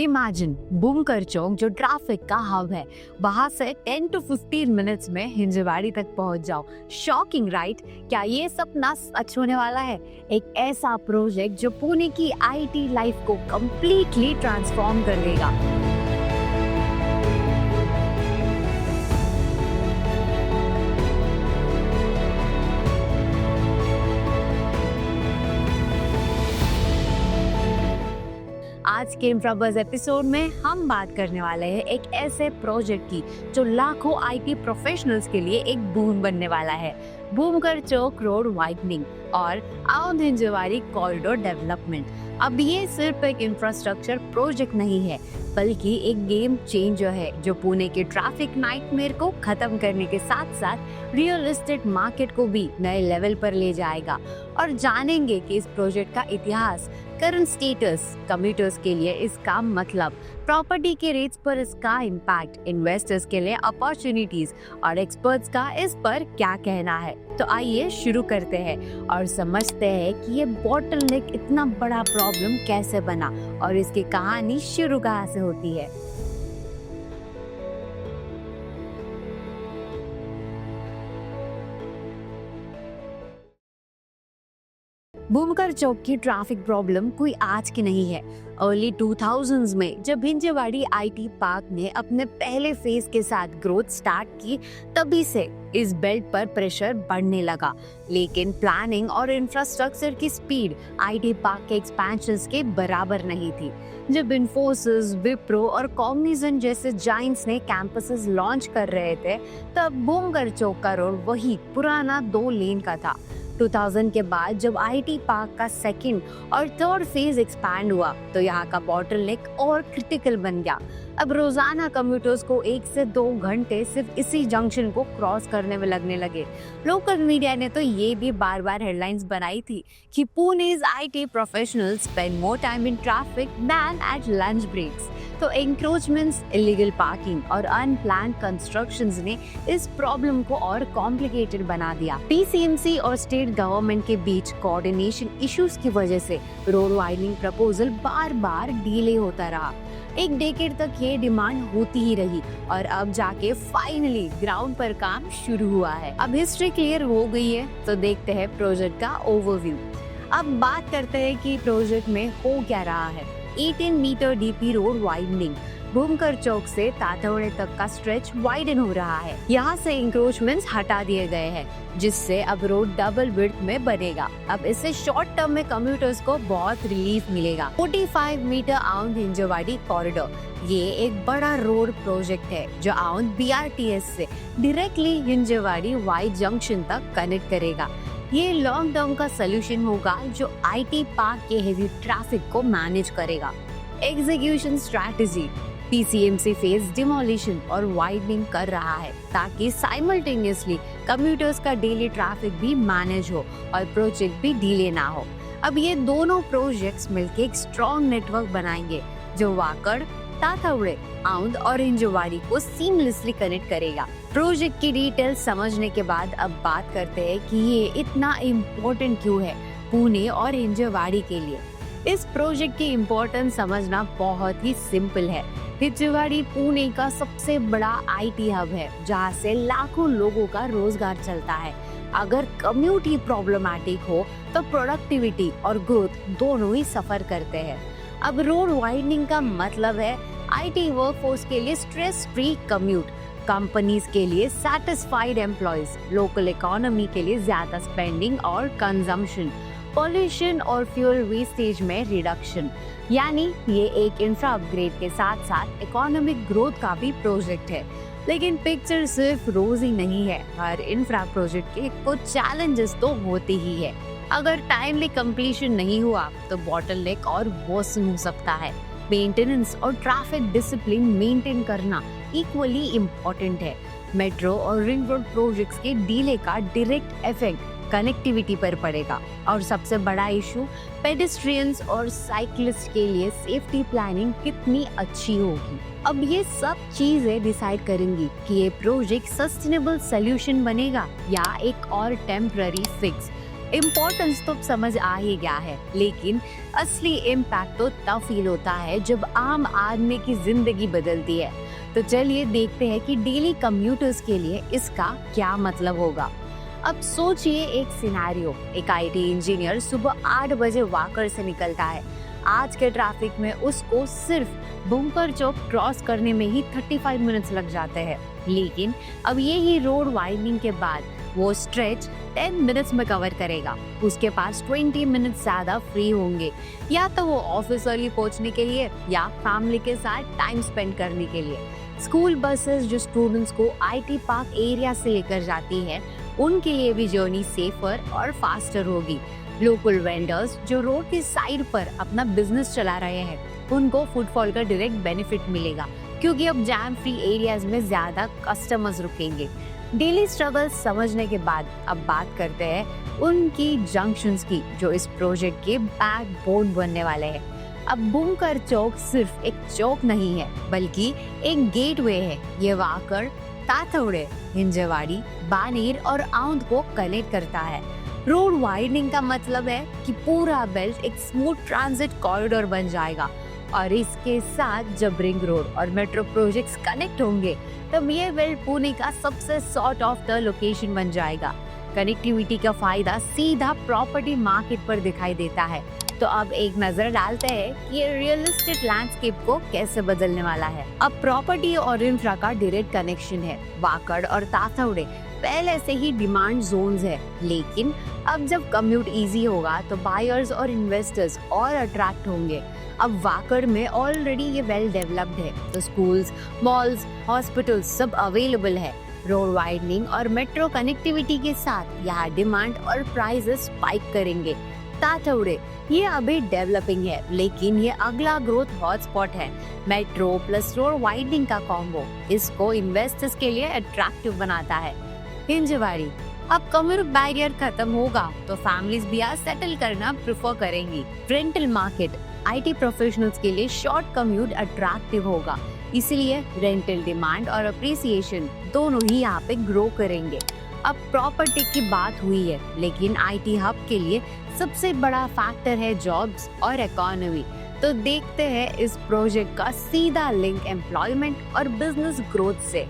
Imagine बुमकर चौक जो traffic का hub है, वहां से 10 to 15 मिनट्स में हिंजवाड़ी तक पहुंच जाओ। Shocking right? क्या ये सपना सच होने वाला है? एक ऐसा प्रोजेक्ट जो पुणे की आईटी लाइफ को कंप्लीटली ट्रांसफॉर्म कर देगा। आज के इंफ्राबज़ एपिसोड में हम बात करने वाले हैं एक ऐसे प्रोजेक्ट की जो लाखों आईटी प्रोफेशनल्स के लिए एक बूम बनने वाला है। बुमकर चौक रोड वाइडनिंग और आउंध हिंजवाड़ी कॉरिडोर डेवलपमेंट। अब ये सिर्फ एक इंफ्रास्ट्रक्चर प्रोजेक्ट नहीं है, बल्कि एक गेम चेंजर है जो पुणे के ट्रैफिक नाइटमेयर को खत्म करने के साथ साथ रियल एस्टेट मार्केट को भी नए लेवल पर ले जाएगा। और जानेंगे कि इस प्रोजेक्ट का इतिहास, करंट स्टेटस, कम्यूटर्स के लिए इसका मतलब, प्रॉपर्टी के रेट्स पर इसका इम्पैक्ट, इन्वेस्टर्स के लिए अपॉर्चुनिटीज और एक्सपर्ट्स का इस पर क्या कहना है। तो आइए शुरू करते हैं और समझते हैं कि ये बॉटलनेक इतना बड़ा प्रॉब्लम कैसे बना और इसकी कहानी शुरू कहाँ से होती है। बुमकर चौक की ट्रैफिक प्रॉब्लम कोई आज की नहीं है। अर्ली 2000s में जब हिंजवाड़ी आईटी पार्क ने अपने पहले फेज के साथ ग्रोथ स्टार्ट की, तभी से इस बेल्ट पर प्रेशर बढ़ने लगा। लेकिन प्लानिंग और इंफ्रास्ट्रक्चर की स्पीड आईटी पार्क के एक्सपेंशंस के बराबर नहीं थी। जब इन्फोसिस, विप्रो और कॉग्निजेंट जैसे जायंट्स ने कैंपसेस लॉन्च कर रहे थे, तब बुमकर चौक का रोड वही पुराना 2 लेन का था। 2000 के बाद जब आईटी पार्क का सेकंड और थर्ड फेज एक्सपैंड हुआ, तो यहाँ का बॉटलनेक और क्रिटिकल बन गया। अब रोजाना कम्यूटर्स को 1 से 2 घंटे सिर्फ इसी जंक्शन को क्रॉस करने में लगने लगे। लोकल मीडिया ने तो ये भी बार बार हेडलाइंस बनाई थी कि पुणे's IT professionals spend more time in traffic than at lunch breaks। तो एंक्रोचमेंट्स, इलीगल पार्किंग और अनप्लान्ड कंस्ट्रक्शंस ने इस प्रॉब्लम को और कॉम्प्लिकेटेड बना दिया। पीसीएमसी और स्टेट गवर्नमेंट के बीच कोऑर्डिनेशन इश्यूज की वजह से रोड वाइडनिंग प्रपोजल बार बार डिले होता रहा। एक डेकेड तक ये डिमांड होती ही रही और अब जाके फाइनली ग्राउंड पर काम शुरू हुआ है। अब हिस्ट्री क्लियर हो गई है, तो देखते हैं प्रोजेक्ट का ओवरव्यू। अब बात करते हैं कि प्रोजेक्ट में हो क्या रहा है। 18 मीटर डीपी रोड वाइडनिंग, बुमकर चौक से तातवड़े तक का स्ट्रेच वाइडन हो रहा है। यहाँ से इंक्रोचमेंट्स हटा दिए गए हैं, जिससे अब रोड डबल विड्थ में बनेगा। अब इससे शॉर्ट टर्म में कम्यूटर्स को बहुत रिलीफ मिलेगा। 45 मीटर आउंध हिंजवाड़ी कॉरिडोर, ये एक बड़ा रोड प्रोजेक्ट है जो आउंध BRTS से डायरेक्टली हिंजवाड़ी वाई जंक्शन तक कनेक्ट करेगा। ये लॉन्ग टर्म का सोल्यूशन होगा जो आईटी पार्क के हेवी ट्रैफिक को मैनेज करेगा। Execution strategy, PCMC phase demolition और वाइडनिंग कर रहा है ताकि साइमल्टेनियसली कम्यूटर्स का डेली ट्रैफिक भी मैनेज हो और प्रोजेक्ट भी डिले ना हो। अब ये दोनों प्रोजेक्ट्स मिलकर एक स्ट्रॉन्ग नेटवर्क बनाएंगे जो वाकड़, तातवड़े, आउंध और हिंजवाड़ी को सीमलेसली कनेक्ट करेगा। प्रोजेक्ट की डिटेल समझने के बाद अब बात करते हैं कि ये इतना इम्पोर्टेंट क्यों है पुणे और हिंजवाड़ी के लिए। इस प्रोजेक्ट की इम्पोर्टेंस समझना बहुत ही सिंपल है। हिंजवाड़ी पुणे का सबसे बड़ा आईटी हब है, जहाँ से लाखों लोगों का रोजगार चलता है। अगर कम्यूट ही प्रॉब्लमैटिक हो तो प्रोडक्टिविटी और ग्रोथ दोनों ही सफर करते हैं। अब रोड वाइडनिंग का मतलब है आईटी वर्कफोर्स के लिए स्ट्रेस फ्री कम्यूट, कंपनीज के लिए सैटिस्फाइड एम्प्लॉयज, लोकल इकोनॉमी के लिए ज्यादा स्पेंडिंग और कंजम्पशन, पॉल्यूशन और फ्यूल वेस्टेज में रिडक्शन। यानी ये एक इंफ्रा अपग्रेड के साथ साथ इकोनॉमिक ग्रोथ का भी प्रोजेक्ट है। लेकिन पिक्चर सिर्फ रोजी नहीं है। हर इंफ्रा प्रोजेक्ट के कुछ चैलेंजेस तो होते ही है। अगर टाइमली कंप्लीशन नहीं हुआ तो बॉटलनेक और वर्सन हो सकता है। मेंटेनेंस और ट्रैफिक डिसिप्लिन मेंटेन करना इक्वली इम्पोर्टेंट है। मेट्रो और रिंग रोड प्रोजेक्ट्स के डिले का डायरेक्ट इफेक्ट कनेक्टिविटी पर पड़ेगा। और सबसे बड़ा इशू, पेडेस्ट्रियंस और साइक्लिस्ट के लिए सेफ्टी प्लानिंग कितनी अच्छी होगी। अब ये सब चीजें डिसाइड करेंगी कि ये प्रोजेक्ट सस्टेनेबल सोल्यूशन बनेगा या एक और टेम्पररी फिक्स। इम्पोर्टेंस तो समझ आ ही गया है, लेकिन असली इम्पैक्ट तो तब फील होता है जब आम आदमी की जिंदगी बदलती है। तो चलिए देखते हैं कि डेली कम्यूटर्स के लिए इसका क्या मतलब होगा। अब सोचिए एक सिनेरियो, एक आईटी इंजीनियर सुबह 8 बजे वाकर से निकलता है। आज के ट्रैफिक में उसको सिर्फ बुमकर चौक क्रॉस करने में ही 35 मिनट्स लग जाते हैं, लेकिन अब यही रोड वाइडनिंग के बाद वो स्ट्रेच 10 मिनट्स में कवर करेगा। उसके पास 20 मिनट्स ज्यादा फ्री होंगे, या तो वो ऑफिस अर्ली पहुंचने के लिए या फैमिली के साथ टाइम स्पेंड करने के लिए। स्कूल बसेस जो स्टूडेंट्स को आईटी पार्क एरिया से लेकर जाती है, उनके लिए भी जर्नी सेफर और फास्टर होगी। लोकल वेंडर्स जो रोड की साइड पर अपना बिजनेस चला रहे हैं, उनको फुटफॉल का डायरेक्ट बेनिफिट मिलेगा, क्योंकि अब जैम फ्री एरियाज में ज्यादा कस्टमर्स रुकेंगे। डेली स्ट्रगल समझने के बाद अब बात करते हैं उनकी जंक्शंस की, जो इस प्रोजेक्ट के बैकबोन बनने वाले हैं। अब बुमकर चौक सिर्फ एक चौक नहीं है, बल्कि एक गेटवे है। ये वाकर, तातौड़े, हिंजेवाड़ी, बानेर और आउंध को कनेक्ट करता है। रोड वाइडनिंग का मतलब है कि पूरा बेल्ट एक स्मूथ ट्रांजिट कॉरिडोर बन जाएगा, और इसके साथ जब रिंग रोड और मेट्रो प्रोजेक्ट्स कनेक्ट होंगे, तब ये बेल्ट पुणे का सबसे सॉर्ट ऑफ द लोकेशन बन जाएगा। कनेक्टिविटी का फायदा सीधा प्रॉपर्टी मार्केट पर दिखाई देता है। तो अब एक नजर डालते हैं कि ये रियलिस्टिक लैंडस्केप को कैसे बदलने वाला है। अब प्रॉपर्टी और इंफ्रा का डायरेक्ट कनेक्शन है। वाकड़ और तातौड़े पहले से ही डिमांड जोन्स है, लेकिन अब जब कम्यूट इजी होगा तो बायर्स और इन्वेस्टर्स और अट्रैक्ट होंगे। अब वाकड़ में ऑलरेडी ये वेल डेवलप्ड है, तो स्कूल्स, मॉल्स, हॉस्पिटल्स सब अवेलेबल है। रोड वाइडनिंग और मेट्रो कनेक्टिविटी के साथ यहाँ डिमांड और प्राइसेस स्पाइक करेंगे। तातौड़े ये अभी डेवलपिंग है, लेकिन ये अगला ग्रोथ हॉटस्पॉट है। मेट्रो प्लस रोड वाइडनिंग का कॉम्बो इसको इन्वेस्टर्स के लिए अट्रैक्टिव बनाता है। हिंजेवाड़ी अब कम्यूट बैरियर खत्म होगा तो फैमिलीज भी यहाँ सेटल करना प्रेफर करेंगी। रेंटल मार्केट आईटी प्रोफेशनल्स के लिए शॉर्ट कम्यूट अट्रैक्टिव होगा, इसलिए रेंटल डिमांड और अप्रिसिएशन दोनों ही यहाँ पे ग्रो करेंगे। अब प्रॉपर्टी की बात हुई है, लेकिन आईटी हब के लिए सबसे बड़ा फैक्टर है जॉब्स और इकोनॉमी। तो देखते हैं इस प्रोजेक्ट का सीधा लिंक एम्प्लॉयमेंट और बिजनेस ग्रोथ से।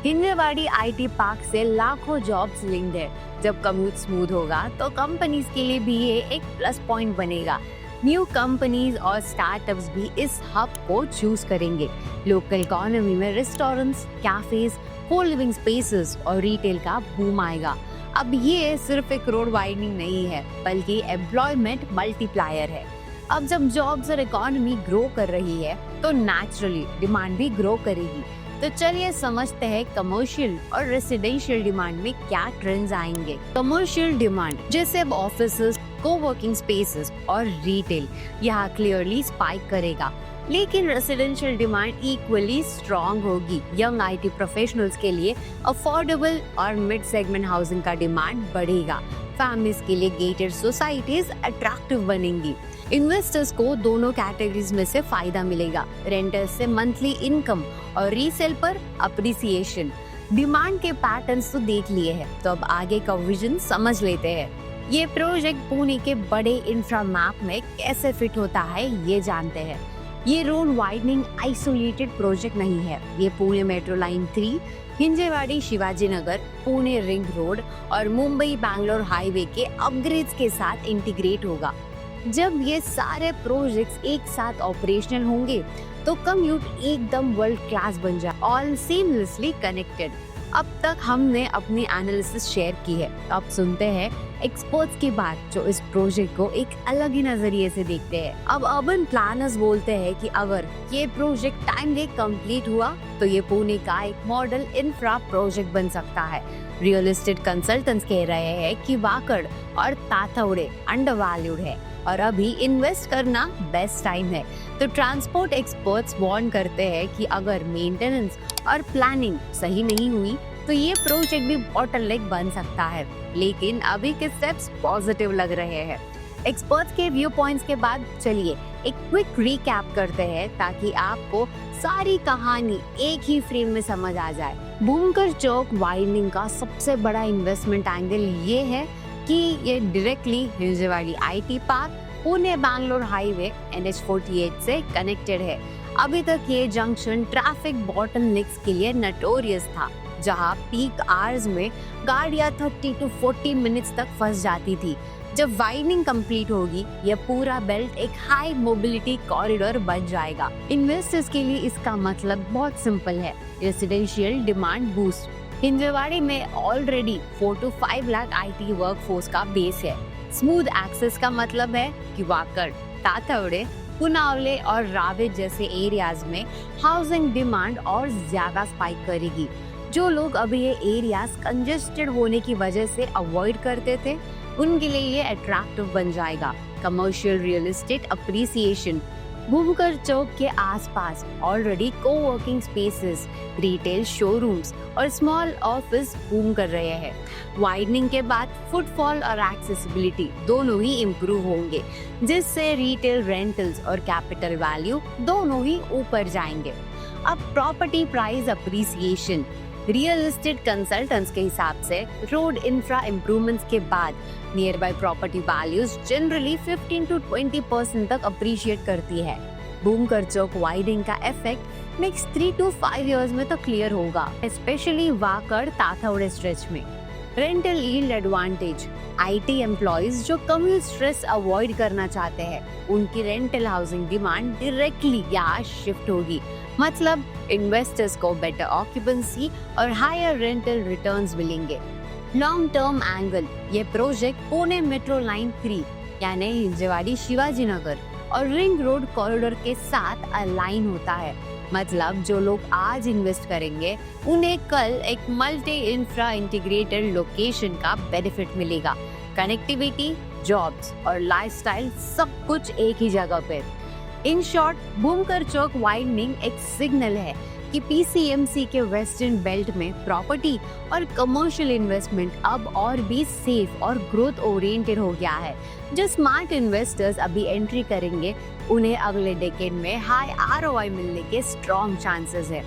हिंजेवाड़ी आईटी पार्क से लाखों जॉब्स लिंक्ड है। जब कम्यूट स्मूथ होगा तो कंपनीज के लिए भी ये एक प्लस पॉइंट बनेगा। न्यू कंपनीज और स्टार्टअप्स भी इस हब को चूज करेंगे। लोकल इकोनॉमी में रेस्टोरेंट्स, कैफेज, को लिविंग स्पेसेस और रिटेल का बूम आएगा। अब ये सिर्फ एक रोड वाइडनिंग नहीं है, बल्कि एम्प्लॉयमेंट मल्टीप्लायर है। अब जब जॉब्स और इकोनॉमी ग्रो कर रही है, तो नेचुरली डिमांड भी ग्रो करेगी। तो चलिए समझते हैं कमर्शियल और रेसिडेंशियल डिमांड में क्या ट्रेंड्स आएंगे। कमर्शियल डिमांड जैसे अब ऑफिसेस, कोवर्किंग स्पेसेस और रिटेल यहाँ क्लियरली स्पाइक करेगा, लेकिन रेसिडेंशियल डिमांड इक्वली स्ट्रॉन्ग होगी। यंग आईटी प्रोफेशनल्स के लिए अफोर्डेबल और मिड सेगमेंट हाउसिंग का डिमांड बढ़ेगा। फैमिलीज के लिए गेटेड सोसाइटीज अट्रैक्टिव बनेंगी। इन्वेस्टर्स को दोनों कैटेगरीज में से फायदा मिलेगा, रेंटर्स से मंथली इनकम और रीसेल पर अप्रिसिएशन। डिमांड के पैटर्न्स तो देख लिए हैं, तो अब आगे का विजन समझ लेते हैं। ये प्रोजेक्ट पुणे के बड़े इंफ्रा मैप में कैसे फिट होता है ये जानते हैं। ये रोड वाइडनिंग आइसोलेटेड प्रोजेक्ट नहीं है, ये Pune metro line 3, Hinjewadi Shivaji Nagar, Pune ring road और मुंबई बैंगलोर हाईवे के अपग्रेड्स के साथ इंटीग्रेट होगा। जब ये सारे प्रोजेक्ट्स एक साथ ऑपरेशनल होंगे तो कम्यूट एकदम वर्ल्ड क्लास बन जाए, ऑल सीमलेसली कनेक्टेड। अब तक हमने अपनी एनालिसिस शेयर की है, अब सुनते हैं एक्सपर्ट्स की बात जो इस प्रोजेक्ट को एक अलग ही नजरिए से देखते हैं। अब अर्बन प्लानर्स बोलते हैं कि अगर ये प्रोजेक्ट टाइमली कंप्लीट हुआ तो ये पुणे का एक मॉडल इंफ्रा प्रोजेक्ट बन सकता है। रियल एस्टेट कंसल्टेंट्स कह रहे हैं कि वाकड़ और तातौड़े अंडरवैल्यूड है और अभी इन्वेस्ट करना बेस्ट टाइम है। तो ट्रांसपोर्ट एक्सपर्ट्स वार्न करते हैं कि अगर मेंटेनेंस और प्लानिंग सही नहीं हुई तो ये प्रोजेक्ट भी बॉटलनेक बन सकता है, लेकिन अभी के स्टेप्स पॉजिटिव लग रहे हैं। एक्सपर्ट्स के व्यू पॉइंट्स के बाद चलिए एक क्विक रिकैप करते हैं ताकि आपको सारी कहानी एक ही फ्रेम में समझ आ जाए। बुमकर चौक वाइडनिंग का सबसे बड़ा इन्वेस्टमेंट एंगल ये है क्योंकि ये directly Hinjawadi IT park Pune Bangalore highway NH48 से कनेक्टेड है। अभी तक ये जंक्शन ट्रैफिक बॉटलनेक्स के लिए नटोरियस था, जहां पीक आवर्स में गाड़ियां 30 to 40 मिनट्स तक फंस जाती थी। जब वाइडनिंग कंप्लीट होगी, यह पूरा बेल्ट एक हाई मोबिलिटी कॉरिडोर बन जाएगा। इन्वेस्टर्स के लिए इसका मतलब बहुत सिंपल है, रेसिडेंशियल डिमांड बूस्ट। हिंजवाड़ी में already 4 to 5 lakh IT workforce का बेस है। स्मूथ एक्सेस का मतलब है कि वाकड़, तातवड़े, पुनावले और रावेत जैसे एरियाज में हाउसिंग डिमांड और ज्यादा स्पाइक करेगी। जो लोग अभी ये एरियाज कंजेस्टेड होने की वजह से अवॉइड करते थे, उनके लिए ये अट्रैक्टिव बन जाएगा। Commercial real estate appreciation. Bhumkar Chowk के आसपास already coworking spaces, retail showrooms और स्मॉल ऑफिस बूम कर रहे हैं। वाइडनिंग के बाद फुटफॉल और एक्सेसिबिलिटी दोनों ही इम्प्रूव होंगे, जिससे रिटेल रेंटल्स और कैपिटल वैल्यू दोनों ही ऊपर जाएंगे। अब property price appreciation. Real estate consultants के हिसाब से रोड इंफ्रा इम्प्रूवमेंट्स के बाद near by property values generally 15 to 20% तक अप्रिशिएट करती है। भूमकर चौक वाइडिंग का इफेक्ट नेक्स्ट 3 to 5 इयर्स में तो क्लियर होगा, स्पेशली वाकड़ ताथौड़े स्ट्रेच में। Rental yield advantage. IT employees जो कम्यूट स्ट्रेस अवॉइड करना चाहते हैं, उनकी रेंटल हाउसिंग डिमांड डायरेक्टली यहाँ शिफ्ट होगी। मतलब इन्वेस्टर्स को बेटर ऑक्यूपेंसी और हायर रेंटल रिटर्न्स मिलेंगे। Long term angle. ये प्रोजेक्ट पुणे मेट्रो लाइन 3 यानी हिंजवाड़ी शिवाजी नगर और रिंग रोड कॉरिडोर के साथ अलाइन होता है। मतलब जो लोग आज इन्वेस्ट करेंगे, उन्हें कल एक मल्टी इंफ्रा इंटीग्रेटेड लोकेशन का बेनिफिट मिलेगा। कनेक्टिविटी, जॉब्स और लाइफस्टाइल सब कुछ एक ही जगह पे। In short, Bhumkar Chowk widening एक सिग्नल है कि PCMC के वेस्टर्न बेल्ट में प्रॉपर्टी और कमर्शियल इन्वेस्टमेंट अब और भी सेफ और ग्रोथ ओरिएंटेड हो गया है। जो स्मार्ट इन्वेस्टर्स अभी एंट्री करेंगे, उन्हें अगले डेकेड में हाई ROI मिलने के स्ट्रॉन्ग चांसेस है।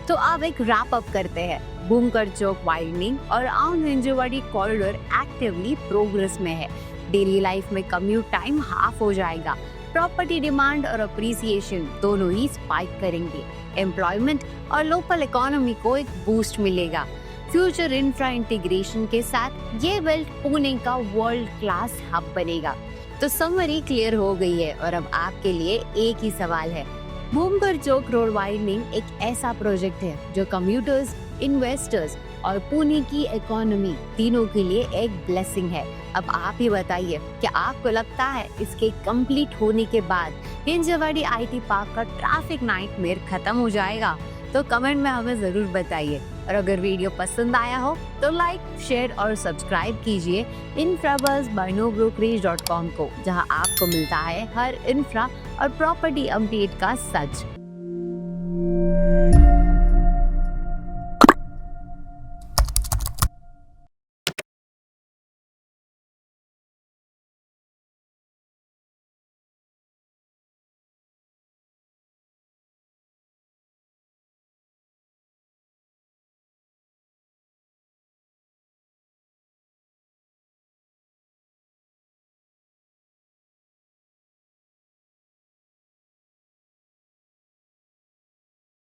तो अब एक रैप अप करते हैं। भूमकर चौक वाइडनिंग और आउन हिंजवाड़ी कॉरिडोर एक्टिवली प्रोग्रेस में है। डेली लाइफ में कम्यूट टाइम हाफ हो जाएगा। प्रॉपर्टी डिमांड और अप्रिसिएशन दोनों ही स्पाइक करेंगे। एम्प्लॉयमेंट और लोकल इकोनॉमी को एक बूस्ट मिलेगा। फ्यूचर इंफ्रा इंटीग्रेशन के साथ ये बेल्ट पुणे का वर्ल्ड क्लास हब बनेगा। तो समरी क्लियर हो गई है और अब आपके लिए एक ही सवाल है। भूमकर चौक रोड वाइडनिंग एक ऐसा प्रोजेक्ट है जो कम्यूटर्स, इन्वेस्टर्स और पुणे की इकोनॉमी तीनों के लिए एक ब्लेसिंग है। अब आप ही बताइए, क्या आपको लगता है इसके कंप्लीट होने के बाद हिंजवाड़ी IT पार्क का ट्रैफिक नाइटमेयर खत्म हो जाएगा? तो कमेंट में हमें जरूर बताइए। और अगर वीडियो पसंद आया हो तो लाइक, शेयर और सब्सक्राइब कीजिए InfraBuzz by nobrokerage.com को, जहां आपको मिलता है हर इंफ्रा और प्रॉपर्टी अपडेट का सच।